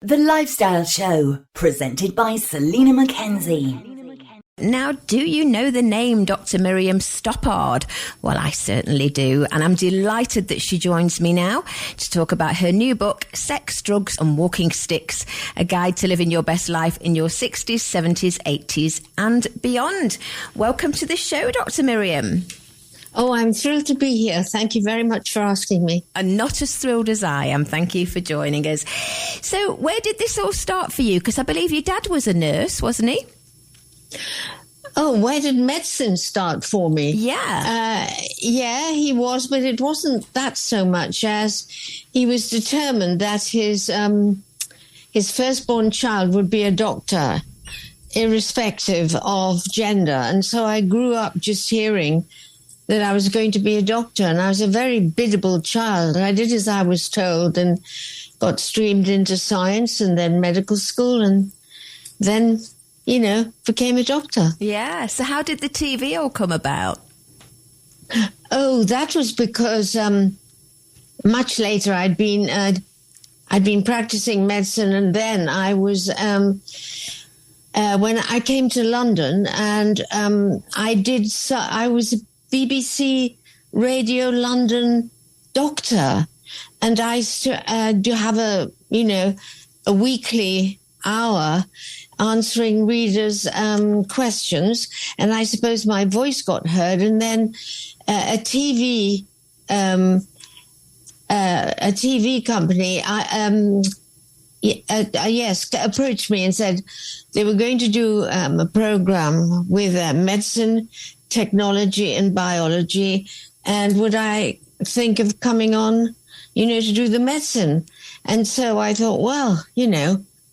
The Lifestyle Show, presented by Selena Mackenzie. Now, do you know the name Dr. Miriam Stoppard? Well, I certainly do, and I'm delighted that she joins me now to talk about her new book, Sex, Drugs and Walking Sticks, a guide to living your best life in your 60s, 70s, 80s and beyond. Welcome to the show, Dr. Miriam. Oh, I'm thrilled to be here. Thank you very much for asking me. And not as thrilled as I am. Thank you for joining us. So where did this all start for you? Because I believe your dad was a nurse, wasn't he? Oh, where did medicine start for me? Yeah. Yeah, he was, but it wasn't that so much as he was determined that his firstborn child would be a doctor, irrespective of gender. And so I grew up just hearing that I was going to be a doctor, and I was a very biddable child. I did as I was told and got streamed into science and then medical school and then, became a doctor. Yeah. So how did the TV all come about? Oh, that was because much later I'd been practicing medicine, and then I was when I came to London, and I was a BBC Radio London doctor, and I do have a weekly hour answering readers' questions, and I suppose my voice got heard, and then a TV company, approached me and said they were going to do a program with medicine, technology, and biology, and would I think of coming on, to do the medicine? And so I thought, well,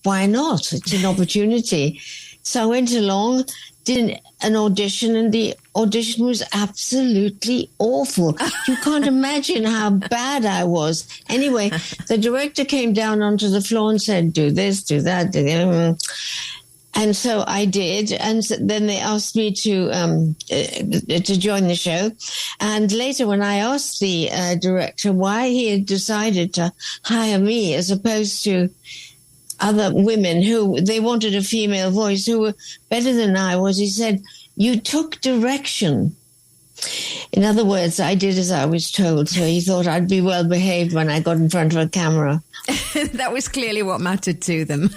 why not? It's an opportunity. So I went along, did an audition, and the audition was absolutely awful. You can't imagine how bad I was. Anyway, the director came down onto the floor and said, do this, do that, do that. And so I did, and then they asked me to join the show. And later, when I asked the director why he had decided to hire me as opposed to other women who they wanted a female voice who were better than I was, he said, "You took direction." In other words, I did as I was told. So he thought I'd be well behaved when I got in front of a camera. That was clearly what mattered to them.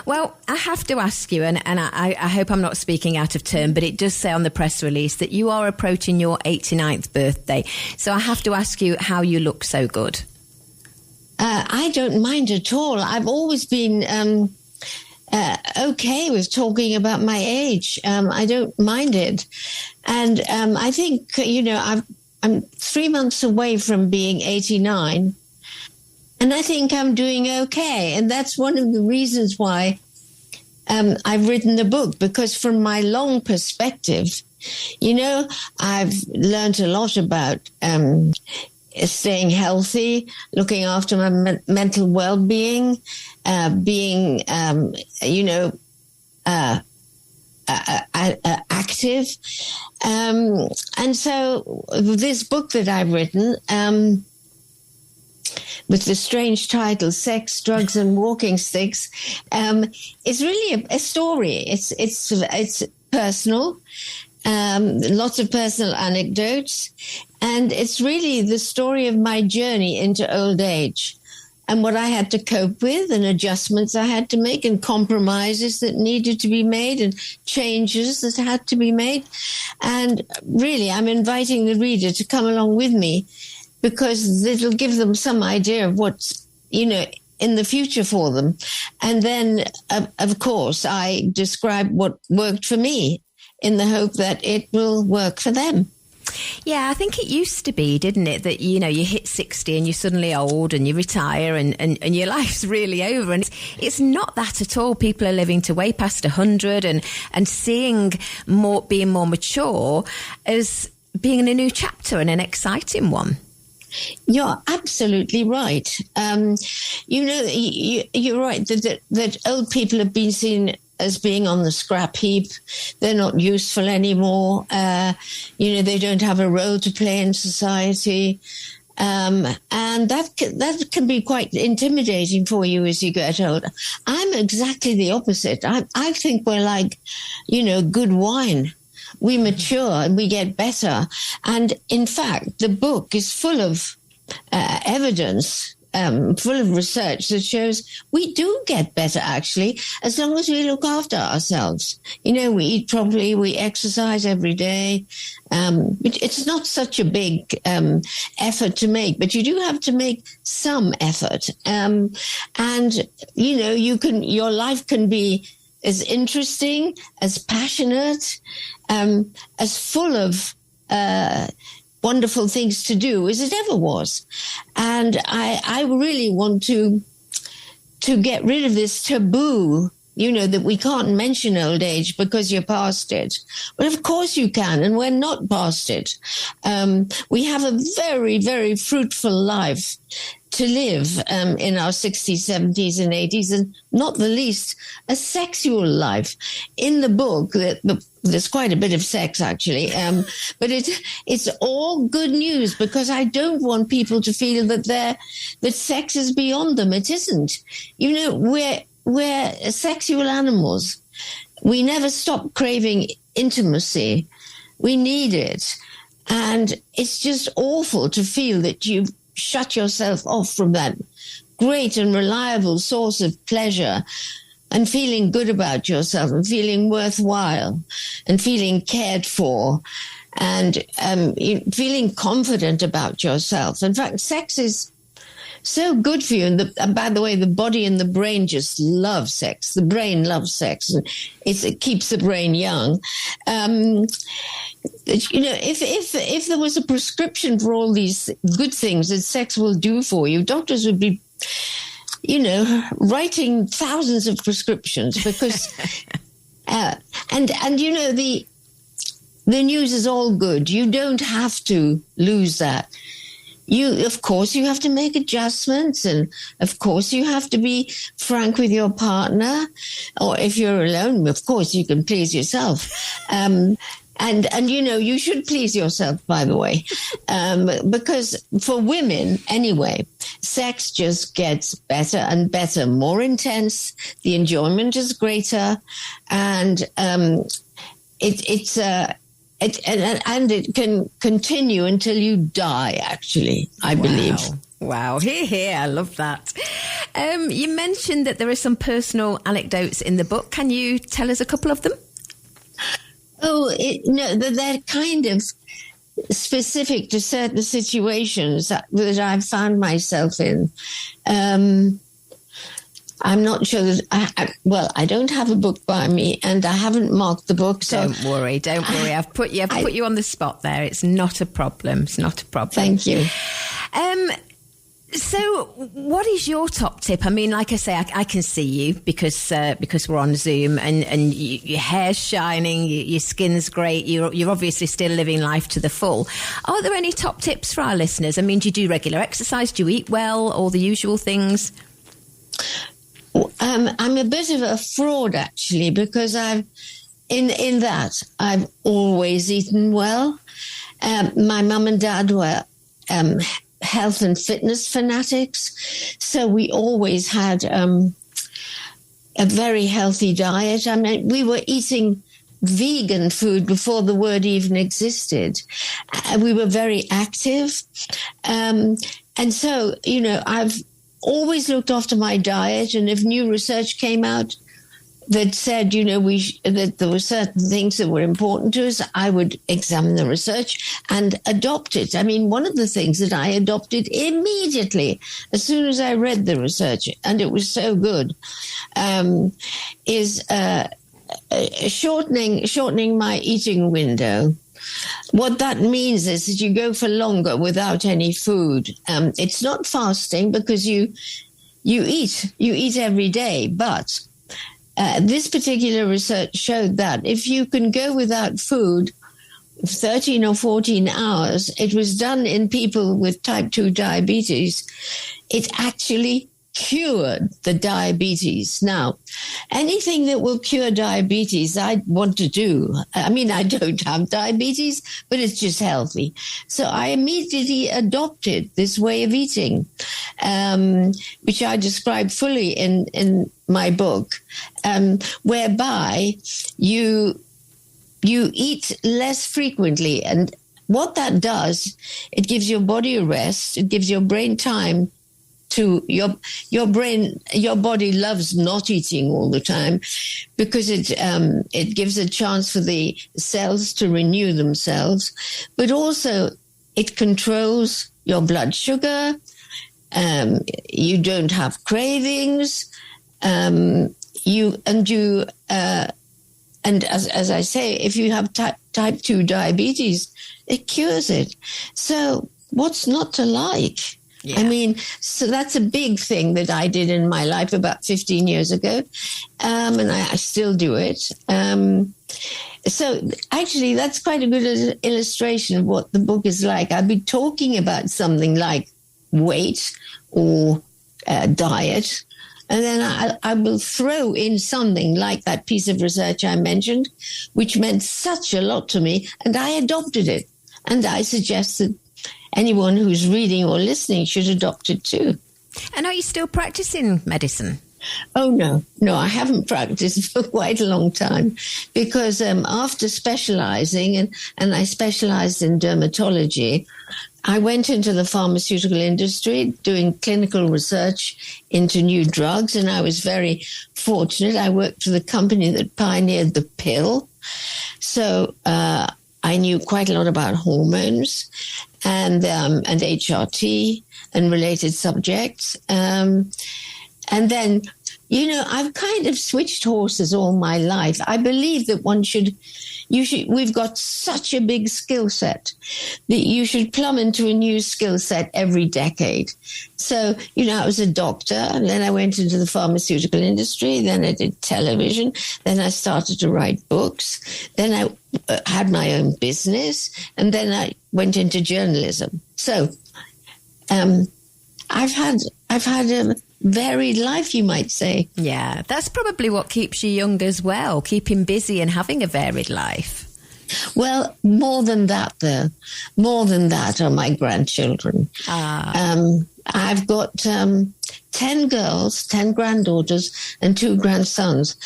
Well, I have to ask you, and I hope I'm not speaking out of turn, but it does say on the press release that you are approaching your 89th birthday. So I have to ask you how you look so good. I don't mind at all. I've always been okay with talking about my age. I don't mind it. And I think, I'm 3 months away from being 89. And I think I'm doing okay. And that's one of the reasons why I've written the book, because from my long perspective, I've learned a lot about staying healthy, looking after my mental well-being, being, active. And so this book that I've written, with the strange title, Sex, Drugs and Walking Sticks, is really a story. It's personal. Lots of personal anecdotes, and it's really the story of my journey into old age and what I had to cope with and adjustments I had to make and compromises that needed to be made and changes that had to be made. And really, I'm inviting the reader to come along with me, because it'll give them some idea of what's, in the future for them. And then, of course, I describe what worked for me, in the hope that it will work for them. Yeah, I think it used to be, didn't it, that, you hit 60 and you're suddenly old and you retire and your life's really over. And it's not that at all. People are living to way past 100 and seeing being more mature as being a new chapter and an exciting one. You're absolutely right. You're right that old people have been seen as being on the scrap heap. They're not useful anymore. They don't have a role to play in society. And that can be quite intimidating for you as you get older. I'm exactly the opposite. I think we're like, good wine. We mature and we get better. And in fact, the book is full of evidence, full of research that shows we do get better, actually, as long as we look after ourselves. We eat properly, we exercise every day. It's not such a big effort to make, but you do have to make some effort. And, your life can be as interesting, as passionate, as full of wonderful things to do as it ever was. And I really want to get rid of this taboo, that we can't mention old age because you're past it. But of course you can, and we're not past it. We have a very, very fruitful life to live in our 60s, 70s, and 80s, and not the least, a sexual life. In the book, there's quite a bit of sex, actually, but it's all good news, because I don't want people to feel that sex is beyond them. It isn't. We're sexual animals. We never stop craving intimacy. We need it. And it's just awful to feel that you've shut yourself off from that great and reliable source of pleasure, and feeling good about yourself, and feeling worthwhile, and feeling cared for, and feeling confident about yourself. In fact, sex is so good for you. And by the way, the body and the brain just love sex. The brain loves sex. And it keeps the brain young. If there was a prescription for all these good things that sex will do for you, doctors would be, writing thousands of prescriptions, because, the news is all good. You don't have to lose that. Of course, you have to make adjustments, and of course, you have to be frank with your partner, or if you're alone, of course, you can please yourself. And you should please yourself, by the way, because for women, anyway, sex just gets better and better, more intense. The enjoyment is greater, and it can continue until you die, actually, I believe. Wow. Hear. I love that. You mentioned that there are some personal anecdotes in the book. Can you tell us a couple of them? They're kind of specific to certain situations that I've found myself in. I'm not sure that I don't have a book by me, and I haven't marked the book. So don't worry. I've put you on the spot there. It's not a problem. Thank you. So what is your top tip? I mean, like I say, I can see you because we're on Zoom, and your hair's shining, your skin's great. You're obviously still living life to the full. Are there any top tips for our listeners? I mean, do you do regular exercise? Do you eat well? All the usual things? I'm a bit of a fraud, actually, because I've always eaten well. My mum and dad were health and fitness fanatics, so we always had a very healthy diet. I mean, we were eating vegan food before the word even existed. We were very active, and so I've always looked after my diet, and if new research came out that said, that there were certain things that were important to us, I would examine the research and adopt it. I mean, one of the things that I adopted immediately, as soon as I read the research, and it was so good, is shortening my eating window. What that means is that you go for longer without any food. It's not fasting, because you eat every day, but this particular research showed that if you can go without food 13 or 14 hours, it was done in people with type 2 diabetes, it actually cured the diabetes. Now, anything that will cure diabetes, I want to do. I mean, I don't have diabetes, but it's just healthy. So I immediately adopted this way of eating, which I describe fully in my book, whereby you eat less frequently. And what that does, it gives your body a rest. It gives your brain time to your body loves not eating all the time because it gives a chance for the cells to renew themselves, but also it controls your blood sugar. You don't have cravings. And as I say, if you have type 2 diabetes, it cures it. So what's not to like? Yeah. I mean, so that's a big thing that I did in my life about 15 years ago. And I still do it. So actually, that's quite a good illustration of what the book is like. I'll be talking about something like weight or diet. And then I will throw in something like that piece of research I mentioned, which meant such a lot to me. And I adopted it. And I suggest that anyone who's reading or listening should adopt it too. And are you still practicing medicine? Oh, no, I haven't practiced for quite a long time because after specializing, and I specialized in dermatology, I went into the pharmaceutical industry doing clinical research into new drugs, and I was very fortunate. I worked for the company that pioneered the pill. So I knew quite a lot about hormones and HRT and related subjects. And then, I've kind of switched horses all my life. I believe that we've got such a big skill set that you should plumb into a new skill set every decade. So, I was a doctor, and then I went into the pharmaceutical industry, then I did television, then I started to write books, then I had my own business, and then I went into journalism. So, I've had a varied life, you might say. Yeah, that's probably what keeps you young as well, keeping busy and having a varied life. Well, more than that, though. More than that are my grandchildren. I've got 10 girls, 10 granddaughters, and 2 grandsons.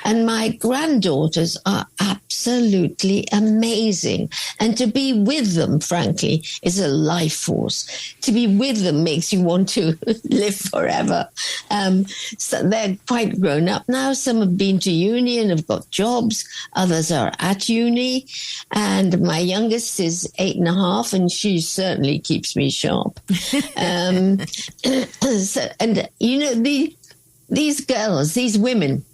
And my granddaughters are absolutely amazing. And to be with them, frankly, is a life force. To be with them makes you want to live forever. So they're quite grown up now. Some have been to uni and have got jobs. Others are at uni. And my youngest is 8.5, and she certainly keeps me sharp. These girls, these women,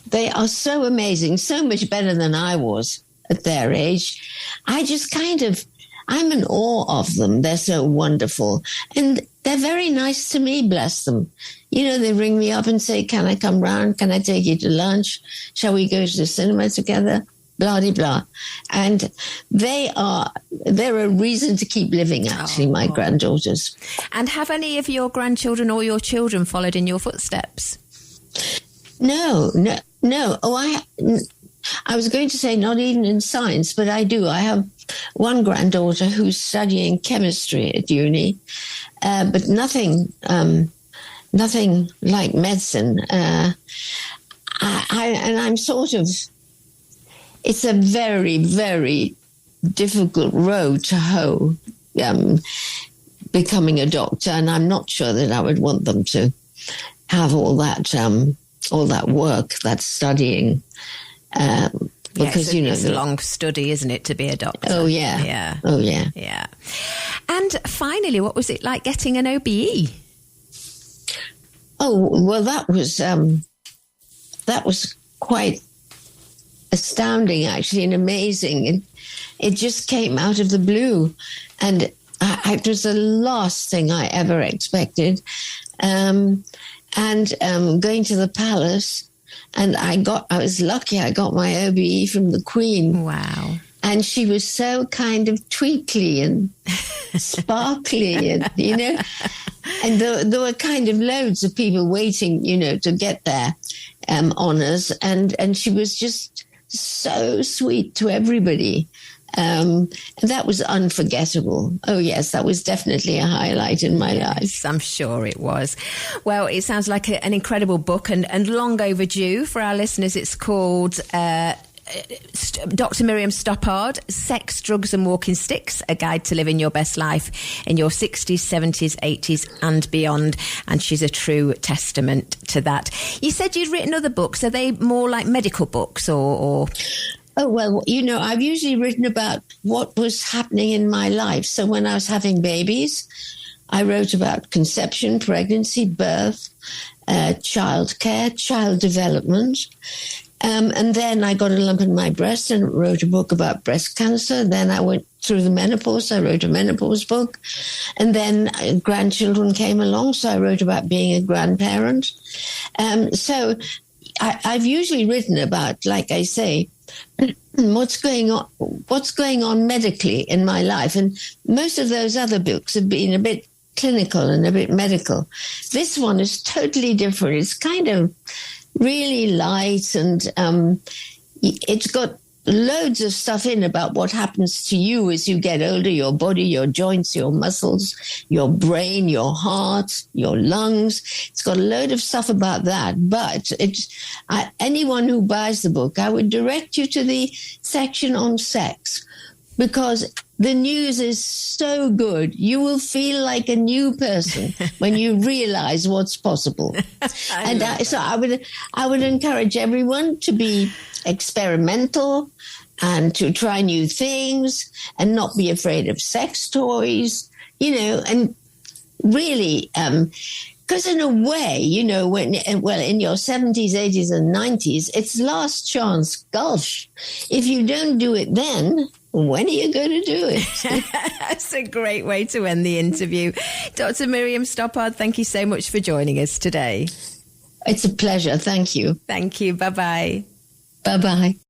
they are so amazing, so much better than I was at their age. I'm in awe of them. They're so wonderful. And they're very nice to me, bless them. They ring me up and say, can I come round? Can I take you to lunch? Shall we go to the cinema together? Blah, blah, blah. And they're a reason to keep living, actually, my granddaughters. And have any of your grandchildren or your children followed in your footsteps? No. Oh, I was going to say not even in science, but I do. I have one granddaughter who's studying chemistry at uni, but nothing like medicine. I'm sort of... It's a very, very difficult road to hoe, becoming a doctor, and I'm not sure that I would want them to have all that work, that studying, because it's a long study, isn't it, to be a doctor? Oh yeah, yeah, oh yeah, yeah. And finally, what was it like getting an OBE? Oh well, that was quite astounding, actually, and amazing. It just came out of the blue, and it was the last thing I ever expected. And going to the palace, and I was lucky. I got my OBE from the Queen. Wow! And she was so kind of twinkly and sparkly, and, and there were kind of loads of people waiting, to get their honors. And she was just so sweet to everybody. And that was unforgettable. Oh, yes, that was definitely a highlight in my life. I'm sure it was. Well, it sounds like an incredible book and long overdue for our listeners. It's called Dr. Miriam Stoppard, Sex, Drugs and Walking Sticks, A Guide to Living Your Best Life in Your 60s, 70s, 80s and Beyond. And she's a true testament to that. You said you'd written other books. Are they more like medical books or... Oh, well, I've usually written about what was happening in my life. So when I was having babies, I wrote about conception, pregnancy, birth, childcare, child development. And then I got a lump in my breast and wrote a book about breast cancer. Then I went through the menopause. I wrote a menopause book. And then grandchildren came along, so I wrote about being a grandparent. So I've usually written about, like I say, what's going on medically in my life. And most of those other books have been a bit clinical and a bit medical. This one is totally different. It's kind of really light, and it's got loads of stuff in about what happens to you as you get older, your body, your joints, your muscles, your brain, your heart, your lungs. It's got a load of stuff about that. But anyone who buys the book, I would direct you to the section on sex, because the news is so good. You will feel like a new person when you realize what's possible. So I would encourage everyone to be experimental and to try new things and not be afraid of sex toys, and really, because in a way, in your 70s, 80s and 90s, it's last chance. Gosh, if you don't do it then, when are you going to do it? That's a great way to end the interview. Dr. Miriam Stoppard, thank you so much for joining us today. It's a pleasure. Thank you. Thank you. Bye-bye. Bye-bye.